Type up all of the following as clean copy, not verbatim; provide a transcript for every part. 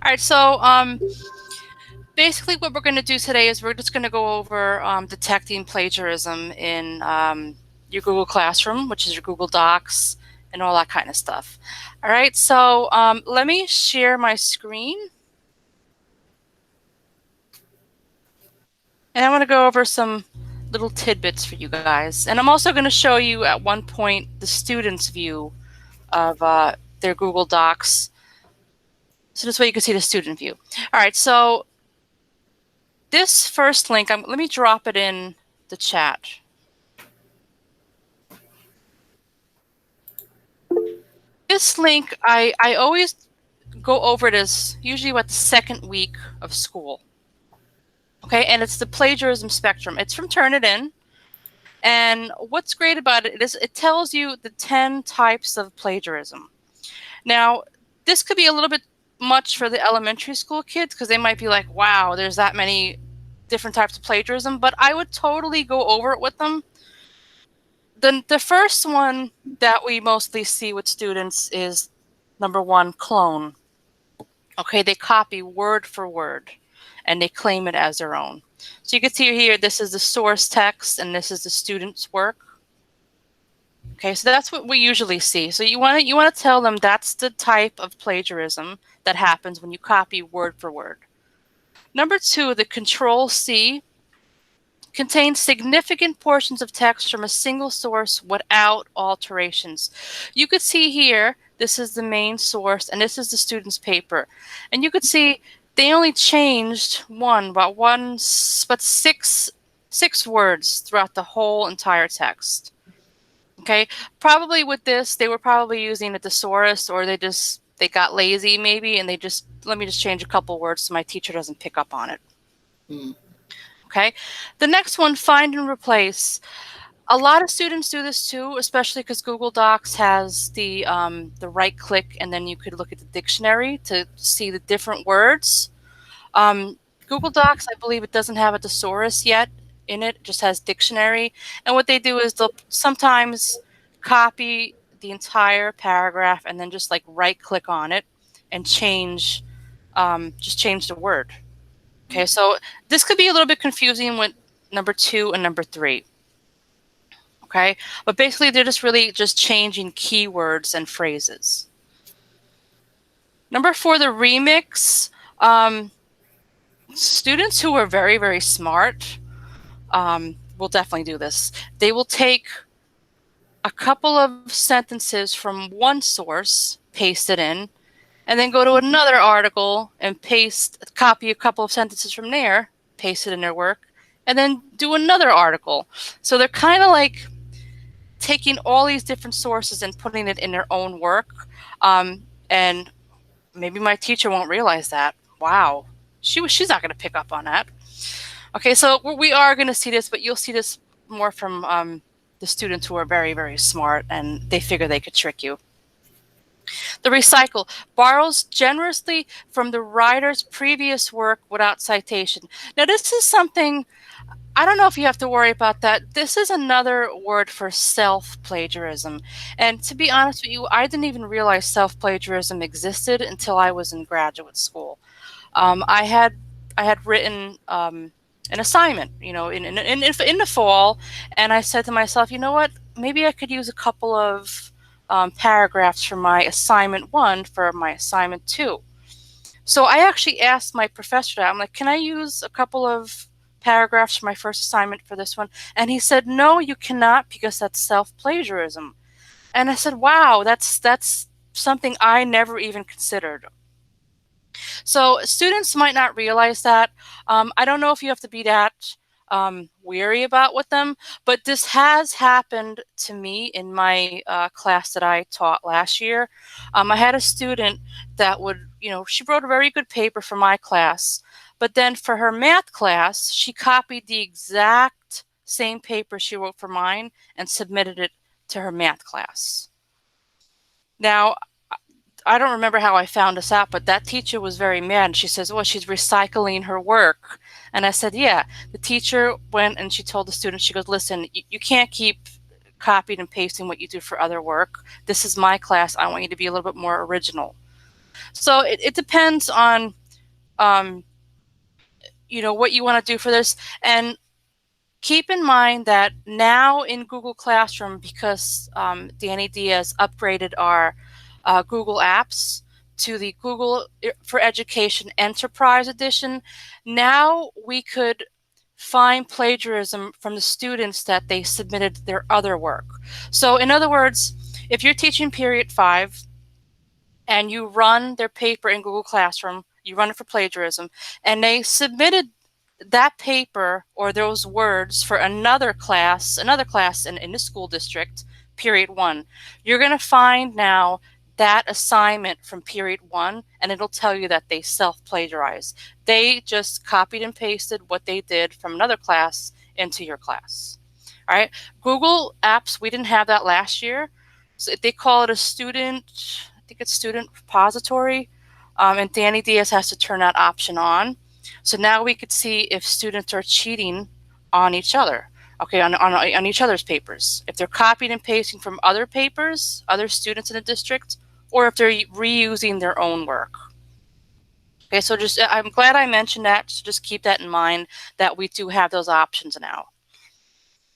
All right, so basically what we're going to do today is we're just going to go over detecting plagiarism in your Google Classroom, which is your Google Docs, and all that kind of stuff. All right, so let me share my screen. And I want to go over some little tidbits for you guys. And I'm also going to show you at one point the student's view of their Google Docs. So this way you can see the student view. All right, so this first link, let me drop it in the chat. This link, I always go over it as usually what the second week of school. Okay, and it's the Plagiarism Spectrum. It's from Turnitin. And what's great about it is it tells you the 10 types of plagiarism. Now, this could be a little bit much for the elementary school kids because they might be like, wow, there's that many different types of plagiarism, but I would totally go over it with them. The first one that we mostly see with students is number 1, clone. Okay, they copy word for word and they claim it as their own. So you can see here, this is the source text and this is the student's work. Okay, so that's what we usually see. So you want to tell them that's the type of plagiarism that happens when you copy word for word. Number 2, the Control-C contains significant portions of text from a single source without alterations. You could see here, this is the main source and this is the student's paper. And you could see they only changed but six words throughout the whole entire text. Okay, probably with this, they were probably using a thesaurus, or they got lazy maybe, and let me just change a couple words so my teacher doesn't pick up on it. Okay, the next one, find and replace. A lot of students do this too, especially because Google Docs has the right click, and then you could look at the dictionary to see the different words. Google Docs, I believe it doesn't have a thesaurus yet in it. It just has dictionary. And what they do is they'll sometimes copy the entire paragraph and then just like right click on it and just change the word. Okay, so this could be a little bit confusing with number 2 and number 3. Okay, but basically they're just changing keywords and phrases. Number 4, the remix. Students who are very, very smart will definitely do this. They will take a couple of sentences from one source, paste it in, and then go to another article and copy a couple of sentences from there, paste it in their work, and then do another article. So they're kind of like taking all these different sources and putting it in their own work. And maybe my teacher won't realize that. Wow, she's not going to pick up on that. Okay, so we are going to see this, but you'll see this more from the students who are very, very smart and they figure they could trick you. The recycle borrows generously from the writer's previous work without citation. Now, this is something, I don't know if you have to worry about that. This is another word for self-plagiarism. And to be honest with you, I didn't even realize self-plagiarism existed until I was in graduate school. I had written an assignment, in the fall, and I said to myself, you know what, maybe I could use a couple of paragraphs from my assignment 1 for my assignment 2. So I actually asked my professor that. I'm like, can I use a couple of paragraphs from my first assignment for this one? And he said, no, you cannot, because that's self-plagiarism. And I said, wow, that's something I never even considered. So students might not realize that. I don't know if you have to be that weary about with them, but this has happened to me in my class that I taught last year. I had a student that she wrote a very good paper for my class, but then for her math class, she copied the exact same paper she wrote for mine and submitted it to her math class. Now, I don't remember how I found this out, but that teacher was very mad. And she says, well, she's recycling her work. And I said, yeah. The teacher went and she told the student, she goes, listen, you can't keep copying and pasting what you do for other work. This is my class. I want you to be a little bit more original. So it depends on, what you want to do for this. And keep in mind that now in Google Classroom, because Danny Diaz upgraded our Google Apps to the Google for Education Enterprise Edition, now we could find plagiarism from the students that they submitted their other work. So in other words, if you're teaching period 5 and you run their paper in Google Classroom, you run it for plagiarism, and they submitted that paper or those words for another class in the school district, period 1, you're going to find now that assignment from period 1, and it'll tell you that they self-plagiarized. They just copied and pasted what they did from another class into your class. All right. Google Apps, we didn't have that last year. So they call it a student, I think it's student repository. And Danny Diaz has to turn that option on. So now we could see if students are cheating on each other, okay, on each other's papers. If they're copying and pasting from other papers, other students in the district, or if they're reusing their own work. Okay, so I'm glad I mentioned that. So just keep that in mind that we do have those options now.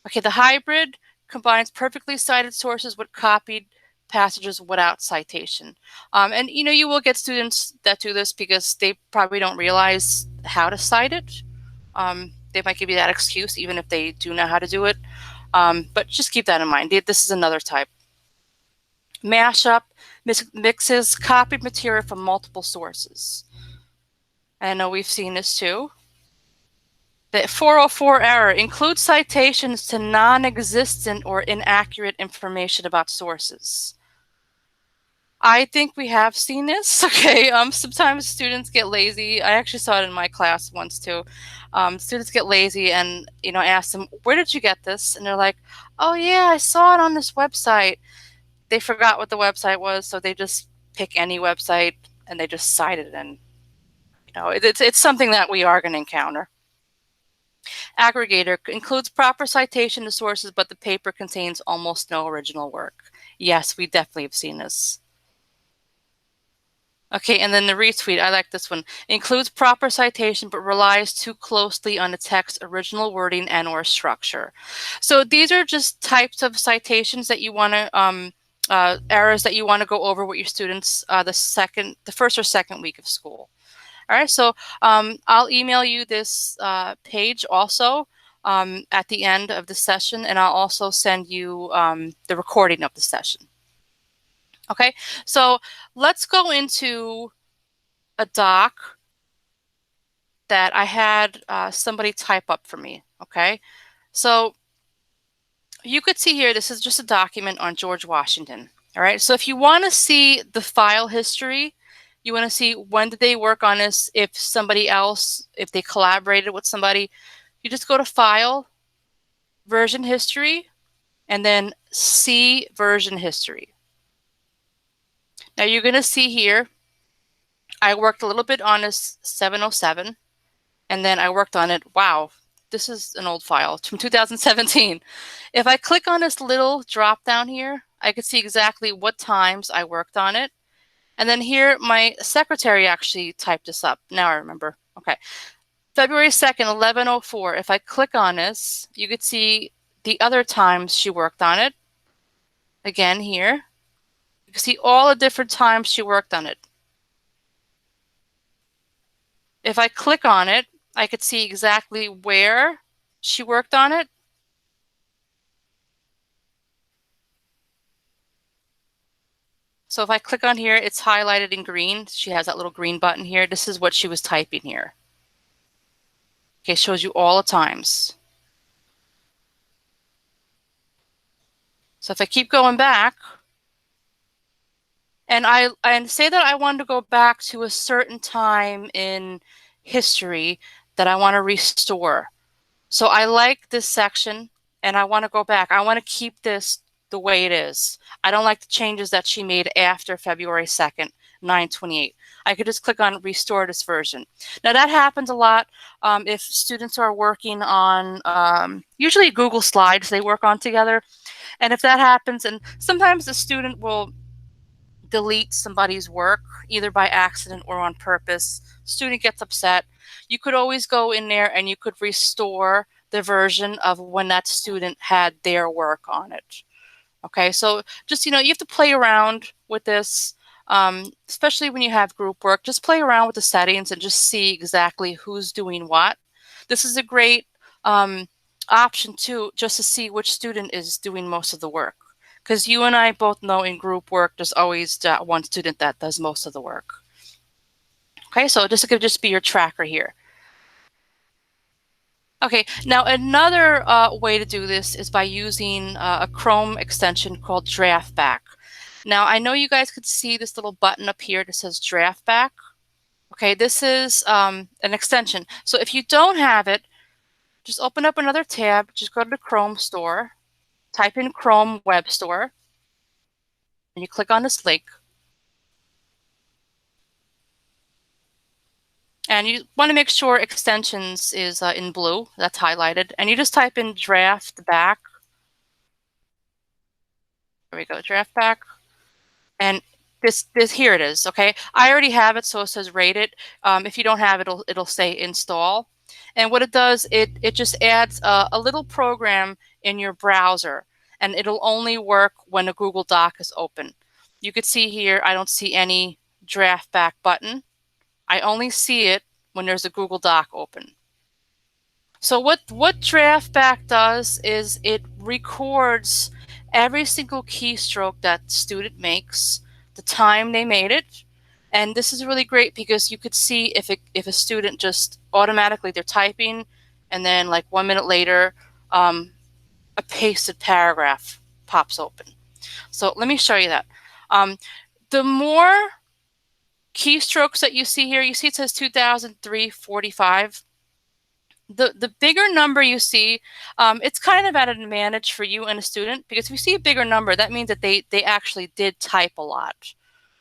Okay, the hybrid combines perfectly cited sources with copied passages without citation. And you will get students that do this because they probably don't realize how to cite it. They might give you that excuse even if they do know how to do it. But just keep that in mind. This is another type. Mashup mixes copied material from multiple sources. I know we've seen this too. The 404 error includes citations to non-existent or inaccurate information about sources. I think we have seen this. Okay, sometimes students get lazy. I actually saw it in my class once too. Students get lazy and ask them, "Where did you get this?" And they're like, "Oh yeah, I saw it on this website." They forgot what the website was, so they just pick any website and they just cite it. And it's something that we are going to encounter. Aggregator includes proper citation to sources, but the paper contains almost no original work. Yes, we definitely have seen this. Okay, and then the retweet, I like this one. Includes proper citation, but relies too closely on the text's original wording and or structure. So these are just types of citations that you want to, errors that you want to go over with your students the first or second week of school. All right, so I'll email you this page also at the end of the session, and I'll also send you the recording of the session. Okay, so let's go into a doc that I had somebody type up for me. Okay, so you could see here, this is just a document on George Washington. All right, so if you want to see the file history, you want to see when did they work on this, if they collaborated with somebody, you just go to File, Version History, and then See Version History. Now you're going to see here, I worked a little bit on this 707, and then I worked on it, wow, this is an old file, it's from 2017. If I click on this little drop down here, I could see exactly what times I worked on it. And then here, my secretary actually typed this up. Now I remember. Okay. February 2nd, 11:04. If I click on this, you could see the other times she worked on it. Again, here. You can see all the different times she worked on it. If I click on it, I could see exactly where she worked on it. So if I click on here, it's highlighted in green. She has that little green button here. This is what she was typing here. Okay, shows you all the times. So if I keep going back, and I say that I want to go back to a certain time in history that I want to restore. So I like this section and I want to go back. I want to keep this the way it is. I don't like the changes that she made after February 2nd, 9/28. I could just click on restore this version. Now that happens a lot if students are working on usually Google Slides they work on together. And if that happens, and sometimes the student will delete somebody's work, either by accident or on purpose. Student gets upset. You could always go in there and you could restore the version of when that student had their work on it. Okay, so just, you have to play around with this, especially when you have group work. Just play around with the settings and just see exactly who's doing what. This is a great option too, just to see which student is doing most of the work. Because you and I both know in group work, there's always one student that does most of the work. Okay, so this could just be your tracker here. Okay, now another way to do this is by using a Chrome extension called Draftback. Now, I know you guys could see this little button up here that says Draftback. Okay, this is an extension. So if you don't have it, just open up another tab, just go to the Chrome store, type in Chrome Web Store, and you click on this link. And you want to make sure extensions is in blue, that's highlighted. And you just type in Draftback. There we go, Draftback. And this here it is, okay? I already have it, so it says rate it. If you don't have it, it'll say install. And what it does, it just adds a little program in your browser, and it'll only work when a Google Doc is open. You could see here, I don't see any Draftback button. I only see it when there's a Google Doc open. So what Draftback does is it records every single keystroke that student makes, the time they made it, and this is really great because you could see if a student just automatically they're typing, and then like 1 minute later, a pasted paragraph pops open. So let me show you that. The more keystrokes that you see here, you see it says 2,345. The bigger number you see, it's kind of at an advantage for you and a student, because if you see a bigger number, that means that they actually did type a lot.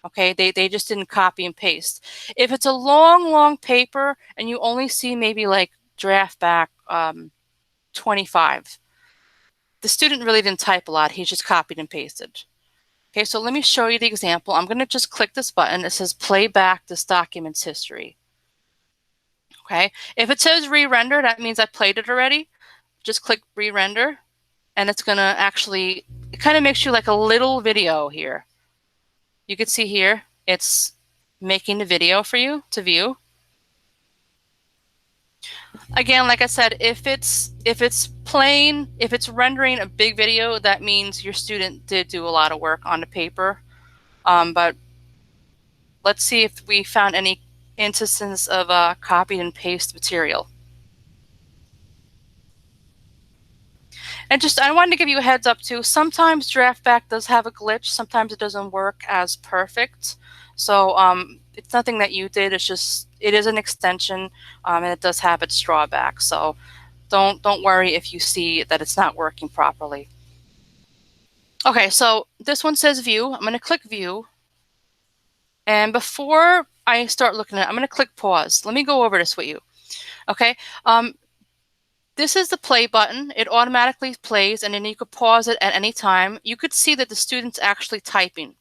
Okay, they just didn't copy and paste. If it's a long paper and you only see maybe like Draftback 25, the student really didn't type a lot. He just copied and pasted. Okay, so let me show you the example. I'm going to just click this button. It says play back this document's history. Okay, if it says re-render, that means I played it already. Just click re-render, and it's going to actually, it kind of makes you like a little video here. You can see here, it's making the video for you to view. Again, like I said, if it's plain, if it's rendering a big video, that means your student did do a lot of work on the paper. But let's see if we found any instances of copy and paste material. And just, I wanted to give you a heads up too. Sometimes Draftback does have a glitch. Sometimes it doesn't work as perfect. So it's nothing that you did. It's just, it is an extension, and it does have its drawbacks. So don't worry if you see that it's not working properly. Okay, so this one says view. I'm going to click view. And before I start looking at it, I'm going to click pause. Let me go over this with you. Okay. This is the play button. It automatically plays, and then you could pause it at any time. You could see that the student's actually typing.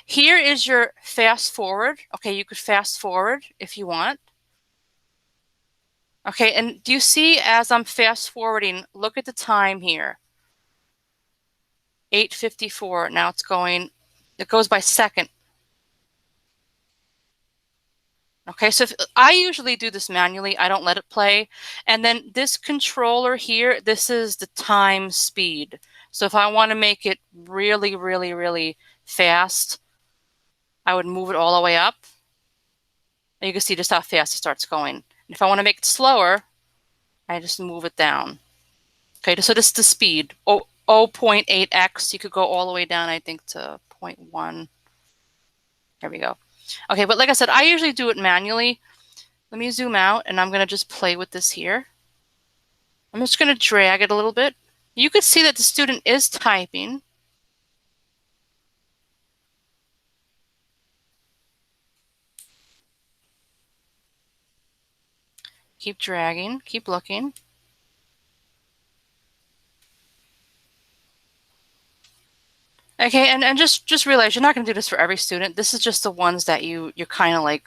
Here is your fast forward. Okay, you could fast forward if you want. Okay, and do you see as I'm fast forwarding, look at the time here. 8:54. Now it's going, it goes by second. Okay, so I usually do this manually. I don't let it play. And then this controller here, this is the time speed. So if I want to make it really, really, really fast, I would move it all the way up. And you can see just how fast it starts going. And if I want to make it slower, I just move it down. Okay, so this is the speed. 0.8x. You could go all the way down, I think, to 0.1. There we go. Okay, but like I said, I usually do it manually. Let me zoom out, and I'm going to just play with this here. I'm just going to drag it a little bit. You can see that the student is typing. Keep dragging, keep looking. Okay, and just realize you're not going to do this for every student. This is just the ones that you're kind of like,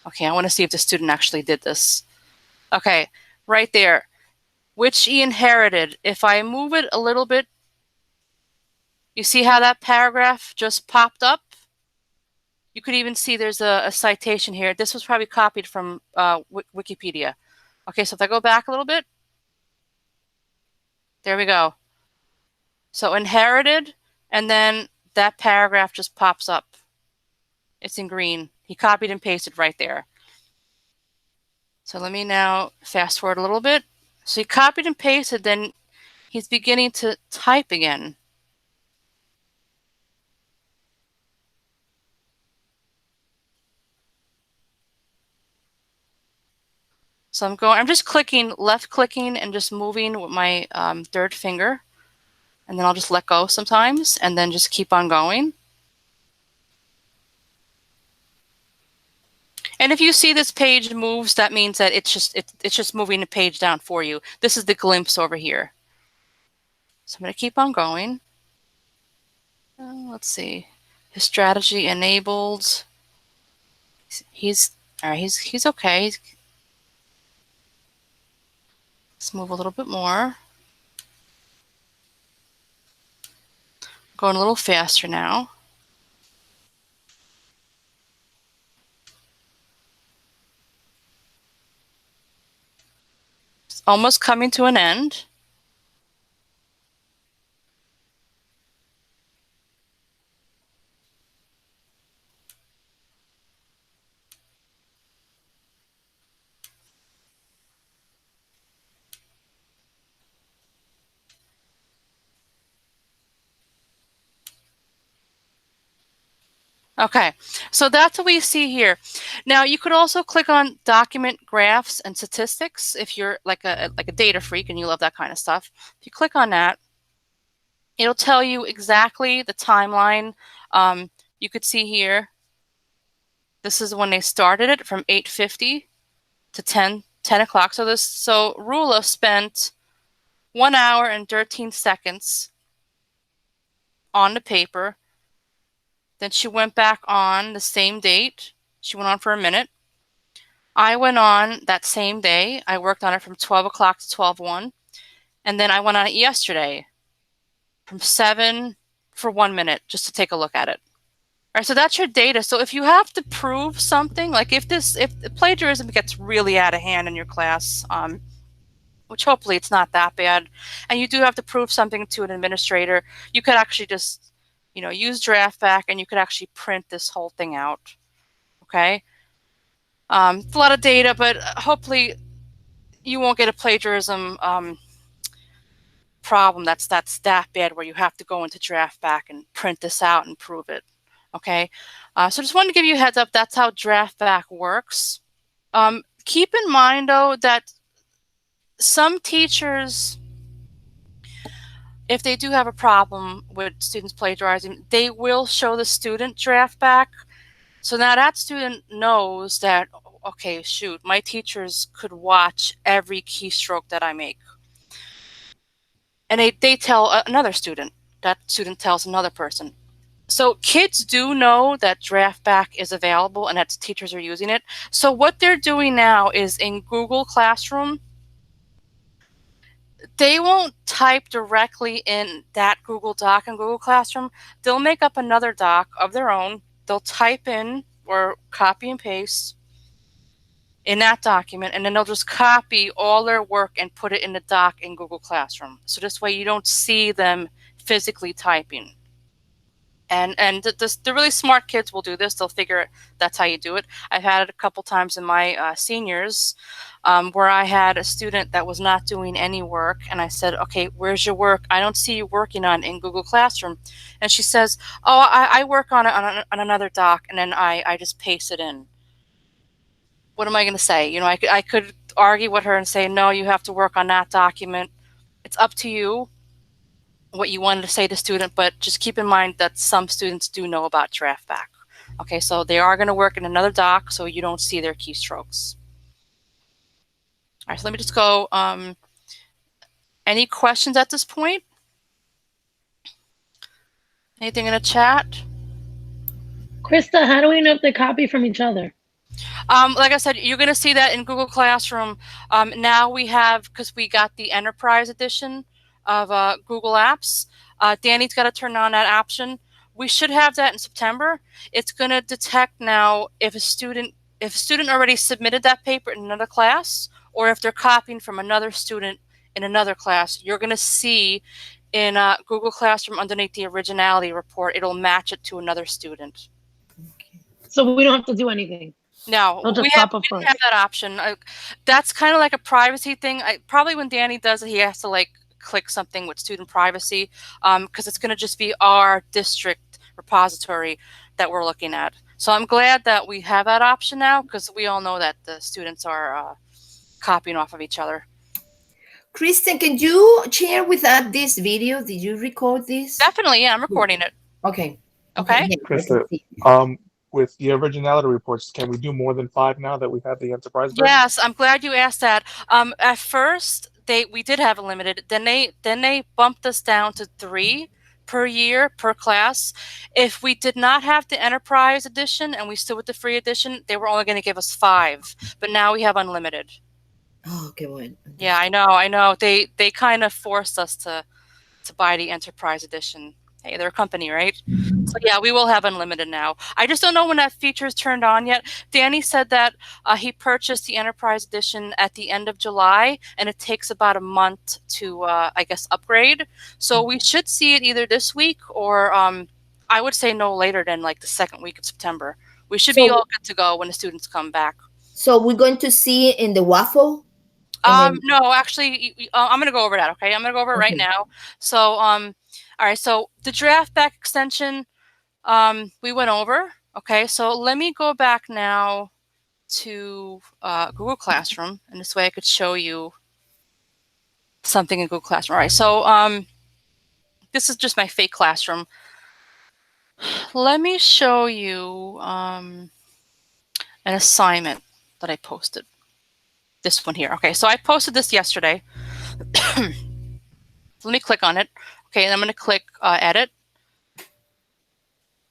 okay, I want to see if the student actually did this. Okay, right there. Which he inherited. If I move it a little bit, you see how that paragraph just popped up? You could even see there's a citation here. This was probably copied from Wikipedia. Okay, so if I go back a little bit, there we go. So inherited, and then that paragraph just pops up. It's in green. He copied and pasted right there. So let me now fast forward a little bit. So he copied and pasted, then he's beginning to type again. So I'm just clicking, left clicking and just moving with my third finger. And then I'll just let go sometimes and then just keep on going. And if you see this page moves, that means that it's just moving the page down for you. This is the glimpse over here. So I'm going to keep on going. Let's see. His strategy enabled. He's all right. He's okay. Let's move a little bit more. Going a little faster now. It's almost coming to an end. Okay, so that's what we see here. Now you could also click on document graphs and statistics if you're like a data freak and you love that kind of stuff. If you click on that, it'll tell you exactly the timeline. You could see here, this is when they started it from 8:50 to 10 o'clock. So Rula spent 1 hour and 13 seconds on the paper. Then she went back on the same date. She went on for a minute. I went on that same day. I worked on it from 12 o'clock to 12:01. And then I went on it yesterday from 7 for 1 minute just to take a look at it. All right, so that's your data. So if you have to prove something, like if plagiarism gets really out of hand in your class, which hopefully it's not that bad, and you do have to prove something to an administrator, you could actually just, use Draftback and you could actually print this whole thing out. Okay. It's a lot of data, but hopefully you won't get a plagiarism problem that's that bad where you have to go into Draftback and print this out and prove it. Okay. So just wanted to give you a heads up. That's how Draftback works. Keep in mind, though, that some teachers, if they do have a problem with students plagiarizing, they will show the student Draftback. So now that student knows that, okay, shoot, my teachers could watch every keystroke that I make. And they tell another student. That student tells another person. So kids do know that Draftback is available and that teachers are using it. So what they're doing now is in Google Classroom, they won't type directly in that Google Doc in Google Classroom. They'll make up another doc of their own. They'll type in or copy and paste in that document, and then they'll just copy all their work and put it in the doc in Google Classroom. So this way you don't see them physically typing. And the really smart kids will do this. They'll figure that's how you do it. I've had it a couple times in my seniors where I had a student that was not doing any work. And I said, okay, where's your work? I don't see you working on it in Google Classroom. And she says, oh, I work on it on another doc. And then I just paste it in. What am I going to say? I could argue with her and say, no, you have to work on that document. It's up to you what you wanted to say to student, but just keep in mind that some students do know about Draftback. Okay, so they are going to work in another doc so you don't see their keystrokes. All right, so let me just go. Any questions at this point? Anything in the chat? Krista, how do we know if they copy from each other? Like I said, you're going to see that in Google Classroom. Now we have, because we got the Enterprise Edition of Google Apps, Danny's got to turn on that option. We should have that in September. It's going to detect now if a student already submitted that paper in another class, or if they're copying from another student in another class. You're going to see in Google Classroom underneath the Originality report, it'll match it to another student. Okay. So we don't have to do anything. No, we didn't have that option. That's kind of like a privacy thing. Probably when Danny does it, he has to like click something with student privacy, because it's going to just be our district repository that we're looking at. So I'm glad that we have that option now, because we all know that the students are copying off of each other. Kristen, can you share with us this video? Did you record this? Definitely, yeah, I'm recording it. Okay. Okay. Krista, with the Originality reports, can we do more than 5 now that we have the enterprise version? Yes, I'm glad you asked that. At first, we did have a limited. Then they bumped us down to 3 per year per class. If we did not have the Enterprise Edition and we stood with the free edition, they were only going to give us 5. But now we have unlimited. Oh, okay, well. Yeah, I know. They kind of forced us to buy the Enterprise Edition. Hey, they're a company, right? So yeah, we will have unlimited now. I just don't know when that feature is turned on yet. Danny said that he purchased the Enterprise Edition at the end of July, and it takes about a month to, I guess, upgrade. So we should see it either this week or I would say no later than like the second week of September. We should be all good to go when the students come back. So we're going to see it in the waffle? No, actually, I'm going to go over that, okay? I'm going to go over it right now. So, all right, so the Draftback extension, we went over, okay? So let me go back now to Google Classroom, and this way I could show you something in Google Classroom. All right, so this is just my fake classroom. Let me show you an assignment that I posted. This one here. Okay, so I posted this yesterday. Let me click on it. Okay, and I'm going to click edit.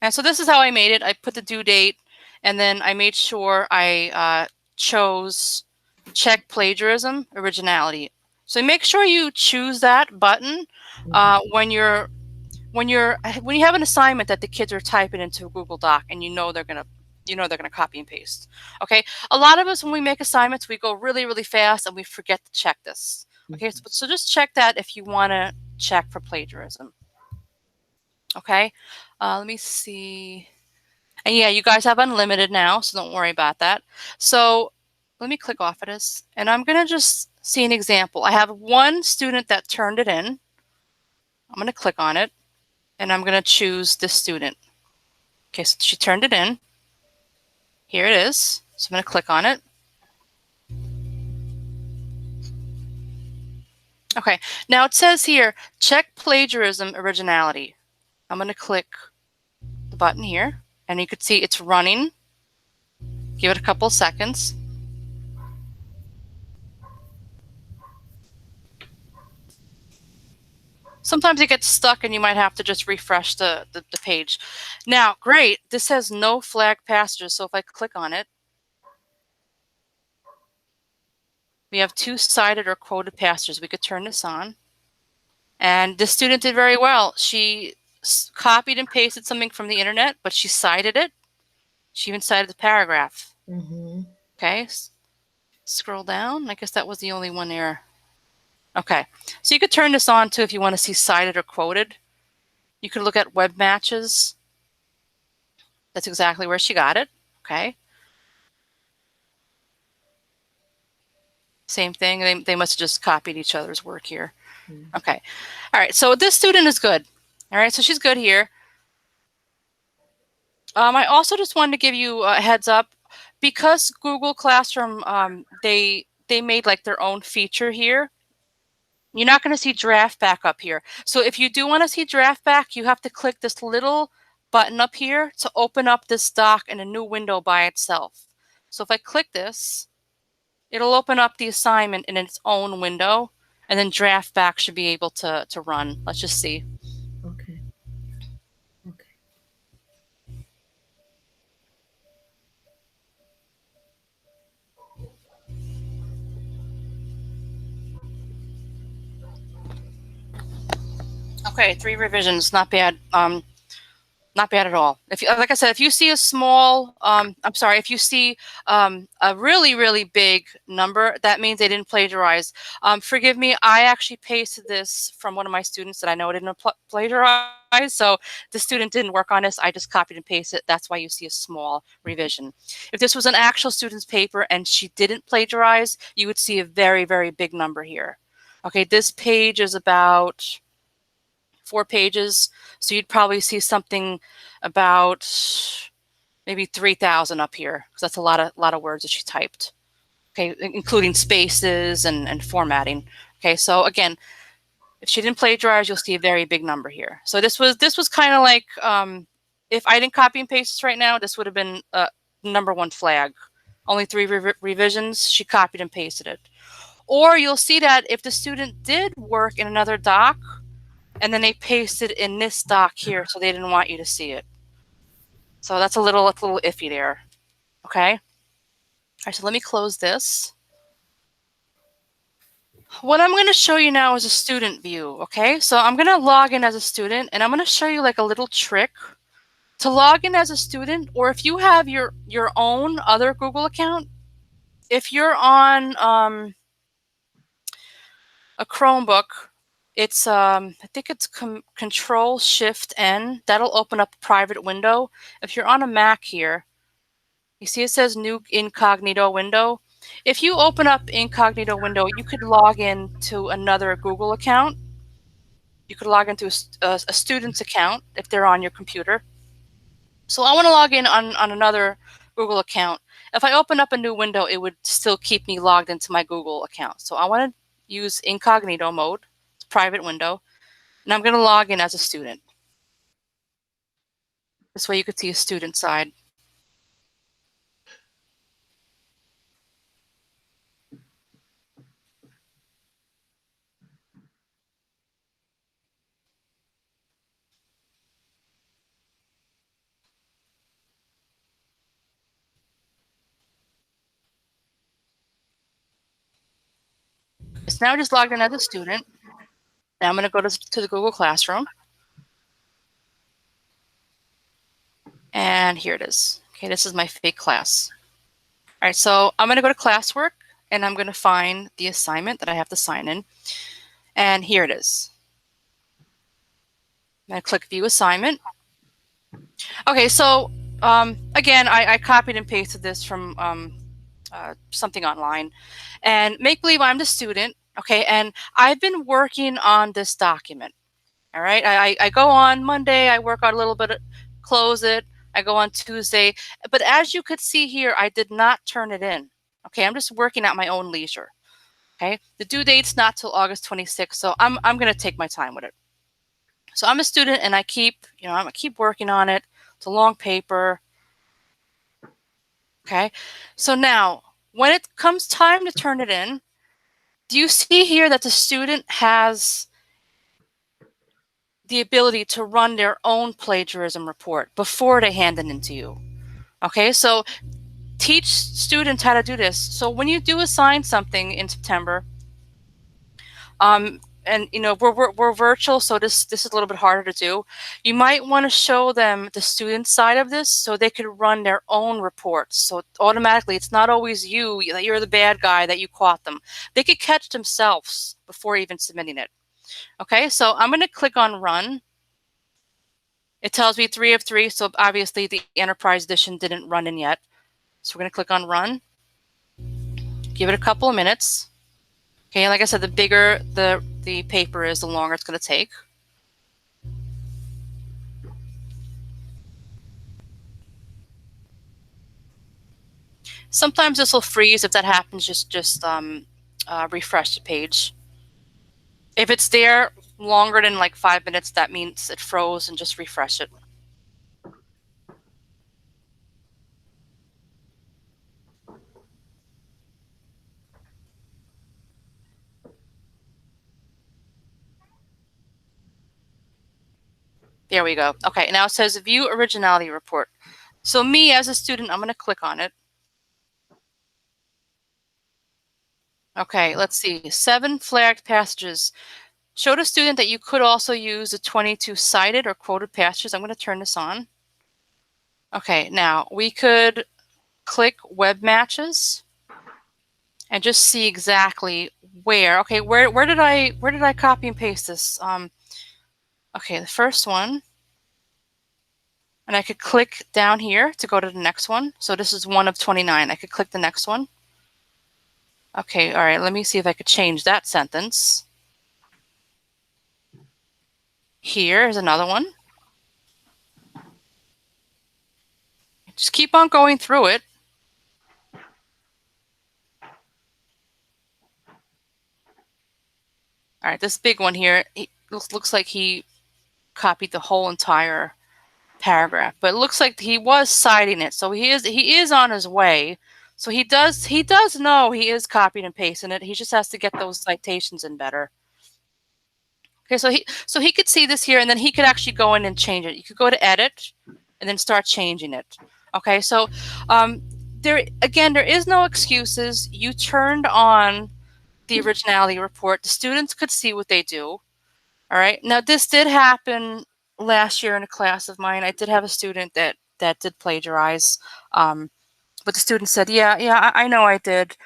And so this is how I made it. I put the due date, and then I made sure I chose check plagiarism originality. So make sure you choose that button when you have an assignment that the kids are typing into a Google Doc, and you know they're gonna copy and paste. Okay, a lot of us when we make assignments, we go really, really fast and we forget to check this. Okay, so just check that if you want to check for plagiarism. Okay, let me see. And yeah, you guys have unlimited now, so don't worry about that. So let me click off of this, and I'm going to just see an example. I have one student that turned it in. I'm going to click on it, and I'm going to choose this student. Okay, so she turned it in. Here it is. So I'm going to click on it. Okay, now it says here, check plagiarism originality. I'm going to click the button here, and you can see it's running. Give it a couple of seconds. Sometimes it gets stuck and you might have to just refresh the page. Now, great, this says no flag passages, so if I click on it, we have 2 cited or quoted passages. We could turn this on. And this student did very well. She copied and pasted something from the internet, but she cited it. She even cited the paragraph. Okay, scroll down. I guess that was the only one there. Okay, so you could turn this on too if you want to see cited or quoted. You could look at web matches. That's exactly where she got it. Okay. Same thing. They must have just copied each other's work here. Okay. All right. So this student is good. All right. So she's good here. I also just wanted to give you a heads up, because Google Classroom, they made like their own feature here. You're not going to see Draftback up here. So if you do want to see Draftback, you have to click this little button up here to open up this doc in a new window by itself. So if I click this, it'll open up the assignment in its own window, and then Draftback should be able to run. Let's just see. Okay. Okay, 3 revisions, not bad. Not bad at all. If you, like I said, if you see a small, I'm sorry, if you see a really, really big number, that means they didn't plagiarize. Forgive me, I actually pasted this from one of my students that I know didn't plagiarize. So the student didn't work on this. I just copied and pasted it. That's why you see a small revision. If this was an actual student's paper and she didn't plagiarize, you would see a very, very big number here. Okay, this page is about 4 pages. So you'd probably see something about maybe 3,000 up here, because that's a lot of words that she typed. Okay, including spaces and formatting. Okay, so again, if she didn't plagiarize, you'll see a very big number here. So this was kind of like if I didn't copy and paste this right now, this would have been #1 flag. Only 3 revisions. She copied and pasted it. Or you'll see that if the student did work in another doc, and then they pasted in this doc here, so they didn't want you to see it. So that's a little iffy there. Okay. All right, so let me close this. What I'm going to show you now is a student view. Okay, so I'm going to log in as a student, and I'm going to show you like a little trick to log in as a student, or if you have your own other Google account. If you're on a Chromebook, it's I think it's Control-Shift-N. That'll open up a private window. If you're on a Mac here, you see it says new incognito window. If you open up incognito window, you could log in to another Google account. You could log into a student's account if they're on your computer. So I want to log in on another Google account. If I open up a new window, it would still keep me logged into my Google account. So I want to use incognito mode, it's a private window, and I'm going to log in as a student. This way you could see a student side. It's now just logged in as a student. Now I'm going to go to the Google Classroom. And here it is. Okay, this is my fake class. All right, so I'm going to go to classwork, and I'm going to find the assignment that I have to sign in. And here it is. I'm going to click View Assignment. Okay, so again, I copied and pasted this from something online. And make believe I'm the student, okay, and I've been working on this document. All right, I go on Monday, I work on a little bit, close it, I go on Tuesday, but as you could see here, I did not turn it in. Okay, I'm just working at my own leisure. Okay, the due date's not till August 26th, so I'm going to take my time with it. So I'm a student, and I keep working on it. It's a long paper. Okay, so now when it comes time to turn it in, do you see here that the student has the ability to run their own plagiarism report before they hand it in to you? Okay, so teach students how to do this. So when you do assign something in September, and you know we're virtual, so this is a little bit harder to do. You might want to show them the student side of this so they could run their own reports. So automatically, it's not always you that you're the bad guy that you caught them. They could catch themselves before even submitting it. Okay, so I'm going to click on Run. It tells me 3 of 3, so obviously the Enterprise Edition didn't run in yet. So we're going to click on Run. Give it a couple of minutes. Okay, like I said, the bigger the paper is, the longer it's going to take. Sometimes this will freeze. If that happens, just refresh the page. If it's there longer than like 5 minutes, that means it froze, and just refresh it. There we go. Okay, now it says View Originality Report. So me as a student, I'm going to click on it. Okay, let's see. 7 flagged passages. showed a student that you could also use the 22 cited or quoted passages. I'm going to turn this on. Okay, now we could click web matches and just see exactly where. Okay, where did I copy and paste this? Okay, the first one, and I could click down here to go to the next one. So this is one of 29. I could click the next one. Okay, all right. Let me see if I could change that sentence. Here's another one. Just keep on going through it. All right, this big one here, looks like he copied the whole entire paragraph, but it looks like he was citing it, so he is on his way. So he does know he is copying and pasting it. He just has to get those citations in better. Okay, so he could see this here, and then he could actually go in and change it. You could go to edit, and then start changing it. Okay, so there is no excuses. You turned on the Originality Report. The students could see what they do. All right. Now, this did happen last year in a class of mine. I did have a student that did plagiarize, but the student said, "Yeah, I know I did,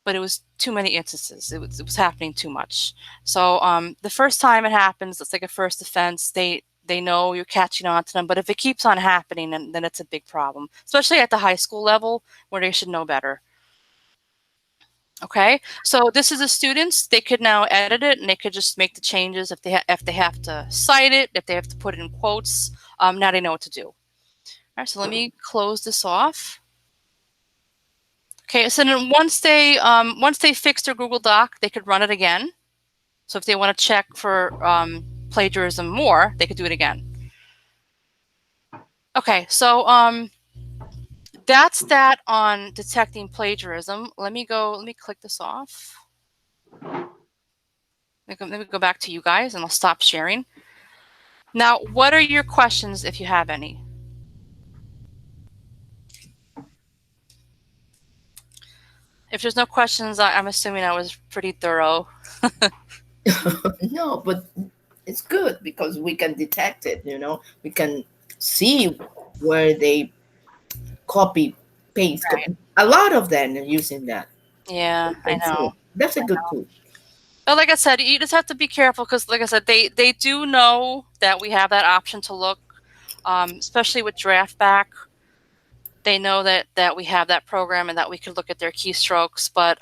but it was too many instances. It was happening too much." So the first time it happens, it's like a first offense. They know you're catching on to them, but if it keeps on happening, then it's a big problem, especially at the high school level where they should know better. Okay, so this is the students. They could now edit it, and they could just make the changes if they have to cite it, if they have to put it in quotes. Now they know what to do. All right, so let me close this off. Okay, so then once they fix their Google Doc, they could run it again. So if they want to check for plagiarism more, they could do it again. Okay, so that's that on detecting plagiarism. Let me click this off. Let me go back to you guys, and I'll stop sharing. Now, what are your questions if you have any? If there's no questions, I'm assuming I was pretty thorough. No, but it's good because we can detect it, we can see where they copy paste. Right. A lot of them are using that. Yeah, I know. That's a good tool. But like I said, you just have to be careful because, like I said, they do know that we have that option to look, especially with Draftback. They know that we have that program and that we can look at their keystrokes, but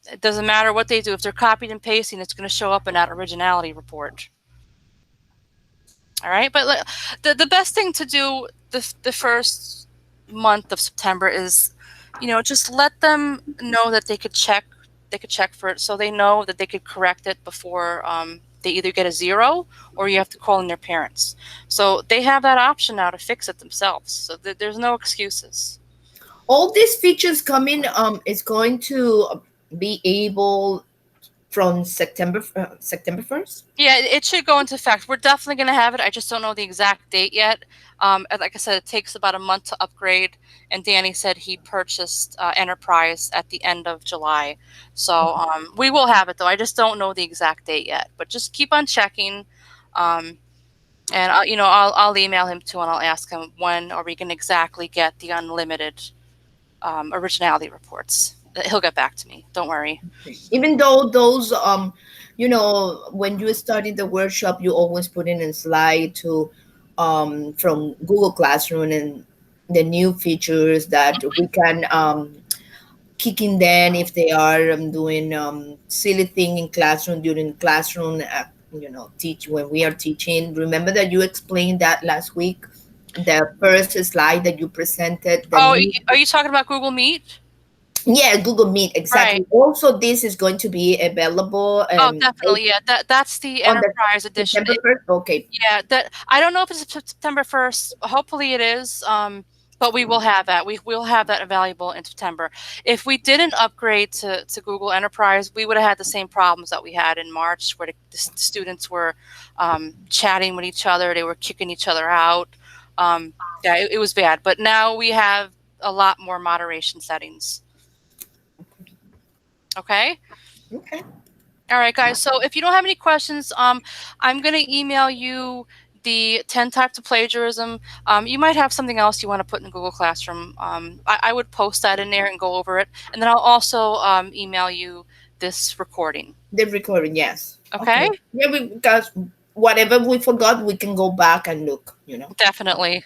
it doesn't matter what they do. If they're copied and pasting, it's going to show up in that Originality Report. All right, but the best thing to do the first month of September is, just let them know that they could check for it, so they know that they could correct it before they either get a 0 or you have to call in their parents. So they have that option now to fix it themselves. So there's no excuses. All these features coming is going to be able from September 1st. Yeah, it should go into effect. We're definitely going to have it. I just don't know the exact date yet. And like I said, it takes about a month to upgrade. And Danny said he purchased Enterprise at the end of July. So we will have it, though. I just don't know the exact date yet. But just keep on checking. And I'll email him too, and I'll ask him when are we going to exactly get the unlimited Originality reports. He'll get back to me. Don't worry. Even though those when you started the workshop, you always put in a slide to from Google Classroom and the new features that we can kick in then if they are doing silly thing in classroom during classroom teach when we are teaching. Remember that you explained that last week, the first slide that you presented. Are you talking about Google Meet? Yeah, Google Meet, exactly. Right. Also, this is going to be available. Definitely. Yeah, that's the Enterprise edition. September 1st? Okay. Yeah, I don't know if it's September 1st. Hopefully it is. But we will have that. We will have that available in September. If we didn't upgrade to Google Enterprise, we would have had the same problems that we had in March, where the students were chatting with each other. They were kicking each other out. Yeah, it was bad. But now we have a lot more moderation settings. Okay. Okay. All right, guys. So if you don't have any questions, I'm going to email you the 10 types of plagiarism. You might have something else you want to put in Google Classroom. I would post that in there and go over it. And then I'll also email you this recording. The recording, yes. Okay? Yeah, because whatever we forgot, we can go back and look, you know. Definitely.